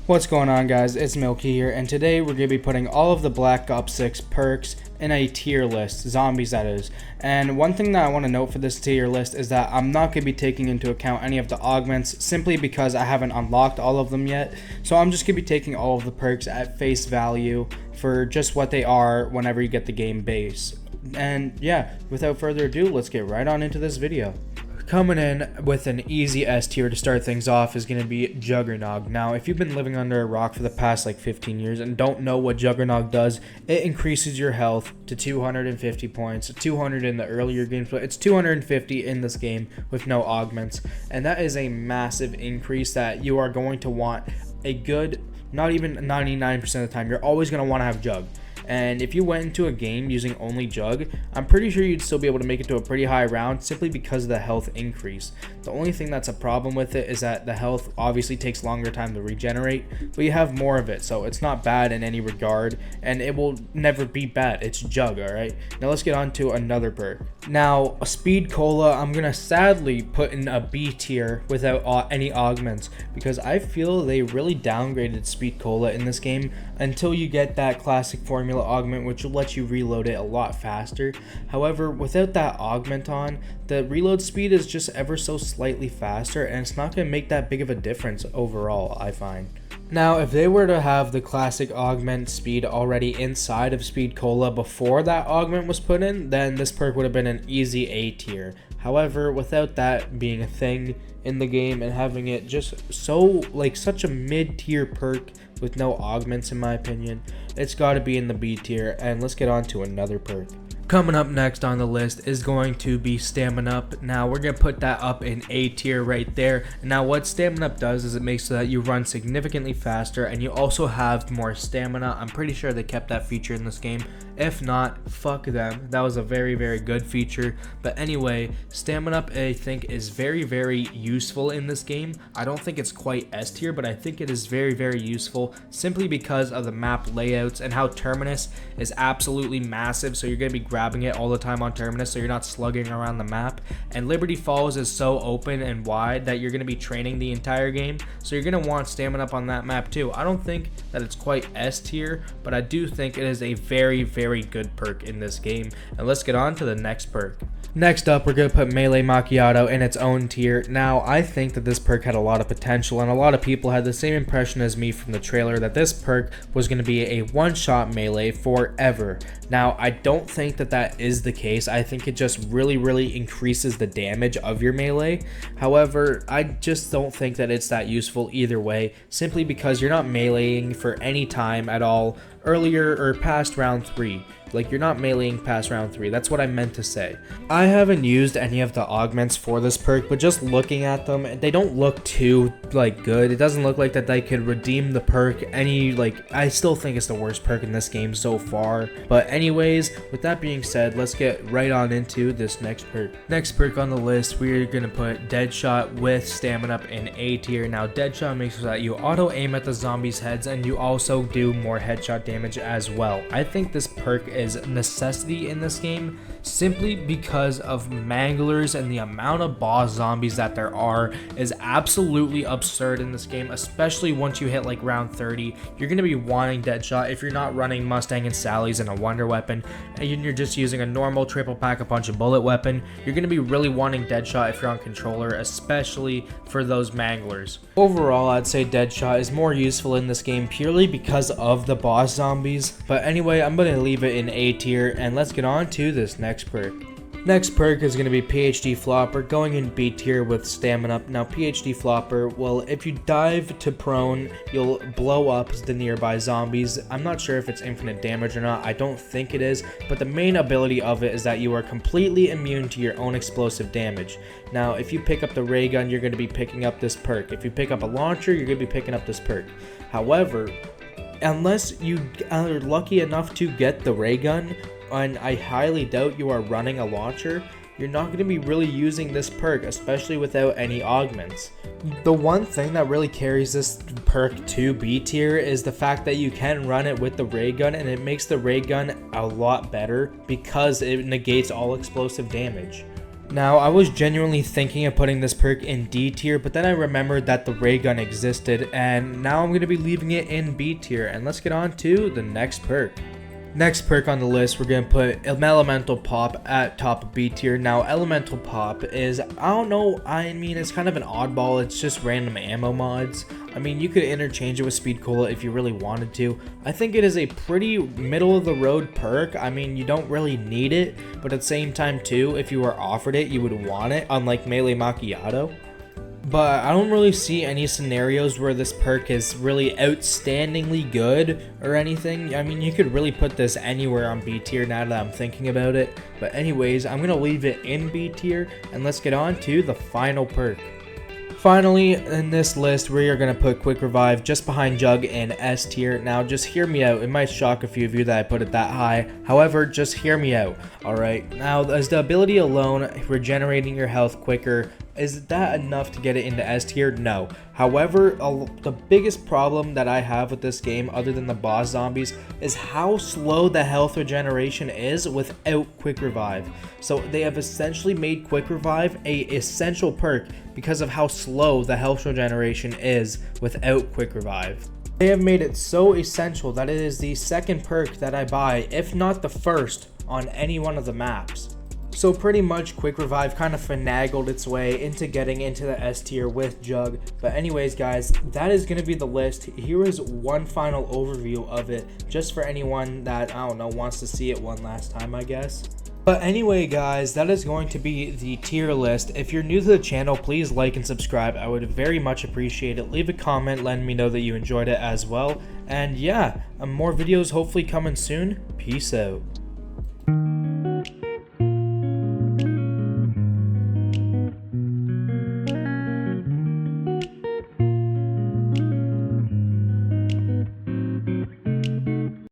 What's going on, guys? It's Milky here, and today we're going to be putting all of the Black Ops 6 perks in a tier list, zombies that is. And one thing that I want to note for this tier list is that I'm not going to be taking into account any of the augments simply because I haven't unlocked all of them yet. So I'm just going to be taking all of the perks at face value for just what they are whenever you get the game base. And yeah, without further ado, let's get right on into this video. Coming in with an easy S tier to start things off is going to be Juggernog. Now, if you've been living under a rock for the past 15 years and don't know what Juggernog does, it increases your health to 250 points, 200 in the earlier games, but it's 250 in this game with no augments. And that is a massive increase that you are going to want a good, not even 99% of the time, you're always going to want to have Jug. And if you went into a game using only Jug, I'm pretty sure you'd still be able to make it to a pretty high round simply because of the health increase. The only thing that's a problem with it is that the health obviously takes longer time to regenerate, but you have more of it, so it's not bad in any regard, and it will never be bad. It's Jug, alright? Now let's get on to another perk. Now, Speed Cola, I'm gonna sadly put in a B tier without any augments, because I feel they really downgraded Speed Cola in this game until you get that classic formula augment, which will let you reload it a lot faster. However, without that augment on, the reload speed is just ever so slightly faster, and it's not going to make that big of a difference overall, I find. Now, if they were to have the classic augment speed already inside of Speed Cola before that augment was put in, then this perk would have been an easy A tier. However, without that being a thing in the game and having it just so such a mid-tier perk with no augments, in my opinion, it's got to be in the B tier. And let's get on to another perk. Coming up next on the list is going to be Stamina Up. Now we're going to put that up in A tier right there. Now what Stamina Up does is it makes so that you run significantly faster and you also have more stamina. I'm pretty sure they kept that feature in this game. If not, fuck them. That was a very good feature. But anyway, Stamina Up I think is very useful in this game. I don't think it's quite S tier, but I think it is very useful simply because of the map layouts and how Terminus is absolutely massive. So you're going to be grabbing it all the time on Terminus, so you're not slugging around the map. And Liberty Falls is so open and wide that you're going to be training the entire game, so you're going to want Stamina Up on that map too. I don't think that it's quite S tier, but I do think it is a very good perk in this game. And let's get on to the next perk. Next up, we're going to put Melee Macchiato in its own tier. Now, I think that this perk had a lot of potential, and a lot of people had the same impression as me from the trailer that this perk was going to be a one-shot melee forever. Now, I don't think that that is the case. I think it just really increases the damage of your melee. However, I just don't think that it's that useful either way, simply because you're not meleeing for any time at all earlier or past round 3. You're not meleeing past round 3. That's what I meant to say. I haven't used any of the augments for this perk, but just looking at them, they don't look too good. It doesn't look like that they could redeem the perk any. I still think it's the worst perk in this game so far. But anyways, with that being said, let's get right on into this next perk. Next perk on the list, we're gonna put Deadshot with Stamina Up in A tier. Now, Deadshot makes so that you auto aim at the zombies' heads, and you also do more headshot damage as well. I think this perk is a necessity in this game simply because of manglers, and the amount of boss zombies that there are is absolutely absurd in this game, especially once you hit round 30. You're going to be wanting Deadshot if you're not running Mustang and Sally's and a Wonder Weapon, and you're just using a normal triple pack a punch and bullet weapon. You're going to be really wanting Deadshot if you're on controller, especially for those manglers. Overall, I'd say Deadshot is more useful in this game purely because of the boss zombies. But anyway, I'm going to leave it in A tier, and let's get on to this next perk. Next perk is going to be PhD Flopper, going in B tier with Stamina Up. Now, PhD Flopper, well, if you dive to prone, you'll blow up the nearby zombies. I'm not sure if it's infinite damage or not. I don't think it is, but the main ability of it is that you are completely immune to your own explosive damage. Now, if you pick up the ray gun, you're going to be picking up this perk. If you pick up a launcher, you're going to be picking up this perk. However, unless you are lucky enough to get the ray gun, and I highly doubt you are running a launcher, you're not going to be really using this perk, especially without any augments. The one thing that really carries this perk to B tier is the fact that you can run it with the ray gun, and it makes the ray gun a lot better because it negates all explosive damage. Now, I was genuinely thinking of putting this perk in D tier, but then I remembered that the ray gun existed, and now I'm going to be leaving it in B tier. And let's get on to the next perk. Next perk on the list, we're going to put Elemental Pop at top of B tier. Now, Elemental Pop is, I don't know, I mean, it's kind of an oddball. It's just random ammo mods. I mean, you could interchange it with Speed Cola if you really wanted to. I think it is a pretty middle of the road perk. I mean, you don't really need it, but at the same time too, if you were offered it, you would want it, unlike Melee Macchiato. But I don't really see any scenarios where this perk is really outstandingly good or anything. I mean, you could really put this anywhere on B tier now that I'm thinking about it. But anyways, I'm going to leave it in B tier, and let's get on to the final perk. Finally, in this list, we are going to put Quick Revive just behind Jug in S tier. Now, just hear me out. It might shock a few of you that I put it that high. However, just hear me out. Alright, now, as the ability alone, regenerating your health quicker, is that enough to get it into S tier? No. However, the biggest problem that I have with this game, other than the boss zombies, is how slow the health regeneration is without Quick Revive. So they have essentially made Quick Revive a essential perk because of how slow the health regeneration is without Quick Revive. They have made it so essential that it is the second perk that I buy, if not the first, on any one of the maps. So pretty much Quick Revive kind of finagled its way into getting into the S tier with Jug. But anyways guys, that is going to be the list. Here is one final overview of it, just for anyone that, I don't know, wants to see it one last time, I guess. But anyway guys, that is going to be the tier list. If you're new to the channel, please like and subscribe. I would very much appreciate it. Leave a comment letting me know that you enjoyed it as well. And yeah, more videos hopefully coming soon. Peace out.